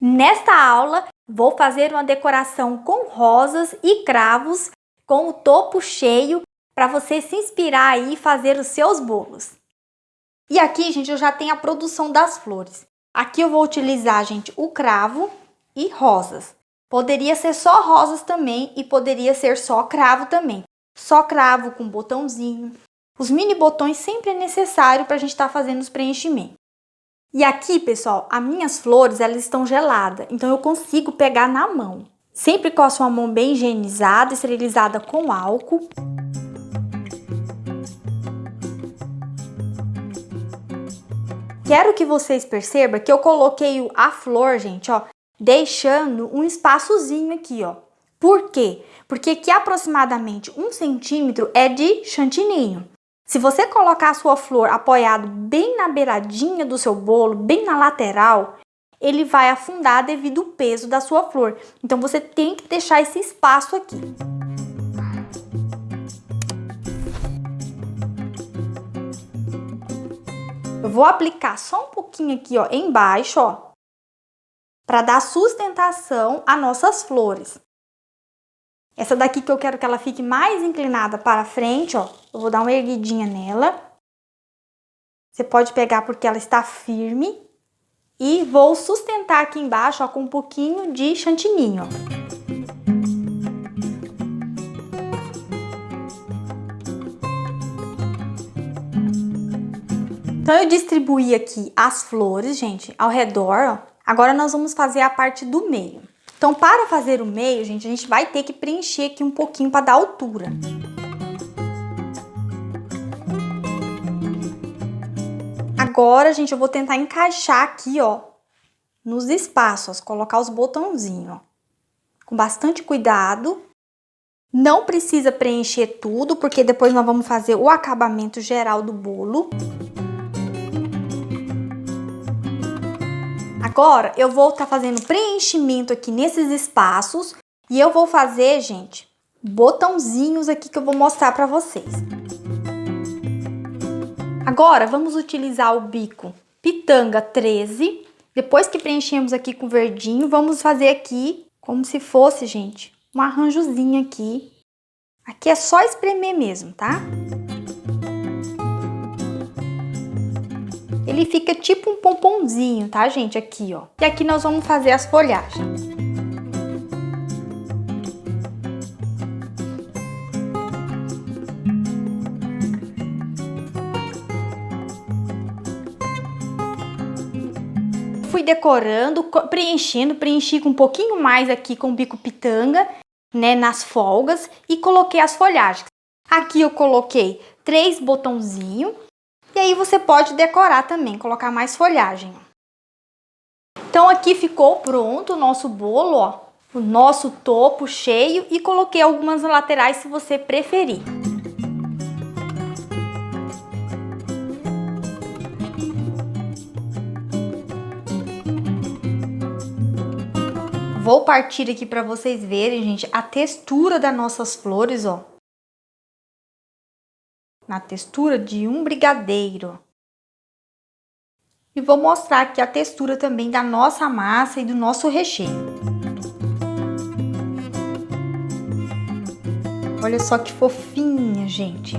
Nesta aula, vou fazer uma decoração com rosas e cravos com o topo cheio para você se inspirar aí e fazer os seus bolos. E aqui, gente, eu já tenho a produção das flores. Aqui eu vou utilizar, gente, o cravo e rosas. Poderia ser só rosas também e poderia ser só cravo também. Só cravo com botãozinho. Os mini botões sempre é necessário para a gente estar fazendo os preenchimentos. E aqui, pessoal, as minhas flores, elas estão geladas, então eu consigo pegar na mão. Sempre com a sua mão bem higienizada, esterilizada com álcool. Quero que vocês percebam que eu coloquei a flor, gente, ó, deixando um espaçozinho aqui, ó. Por quê? Porque aqui aproximadamente 1 centímetro é de chantininho. Se você colocar a sua flor apoiado bem na beiradinha do seu bolo, bem na lateral, ele vai afundar devido ao peso da sua flor. Então, você tem que deixar esse espaço aqui. Eu vou aplicar só um pouquinho aqui, ó, embaixo, ó, para dar sustentação às nossas flores. Essa daqui que eu quero que ela fique mais inclinada para frente, ó. Eu vou dar uma erguidinha nela. Você pode pegar porque ela está firme. E vou sustentar aqui embaixo, ó, com um pouquinho de chantininho, ó. Então, eu distribuí aqui as flores, gente, ao redor, ó. Agora, nós vamos fazer a parte do meio. Então, para fazer o meio, gente, a gente vai ter que preencher aqui um pouquinho para dar altura. Agora, gente, eu vou tentar encaixar aqui, ó, nos espaços, colocar os botãozinhos, ó, com bastante cuidado. Não precisa preencher tudo, porque depois nós vamos fazer o acabamento geral do bolo. Agora, eu vou estar fazendo preenchimento aqui nesses espaços e eu vou fazer, gente, botãozinhos aqui que eu vou mostrar para vocês. Agora, vamos utilizar o bico Pitanga 13. Depois que preenchemos aqui com verdinho, vamos fazer aqui como se fosse, gente, um arranjozinho aqui. Aqui é só espremer mesmo, tá? Ele fica tipo um pomponzinho, tá, gente? Aqui, ó. E aqui nós vamos fazer as folhagens. Fui decorando, preenchi com um pouquinho mais aqui com o bico pitanga, né, nas folgas e coloquei as folhagens. Aqui eu coloquei 3 botãozinhos. E aí você pode decorar também, colocar mais folhagem. Então aqui ficou pronto o nosso bolo, ó, o nosso topo cheio e coloquei algumas laterais se você preferir. Vou partir aqui para vocês verem, gente, a textura das nossas flores, ó. Na textura de um brigadeiro. E vou mostrar aqui a textura também da nossa massa e do nosso recheio. Olha só que fofinha, gente.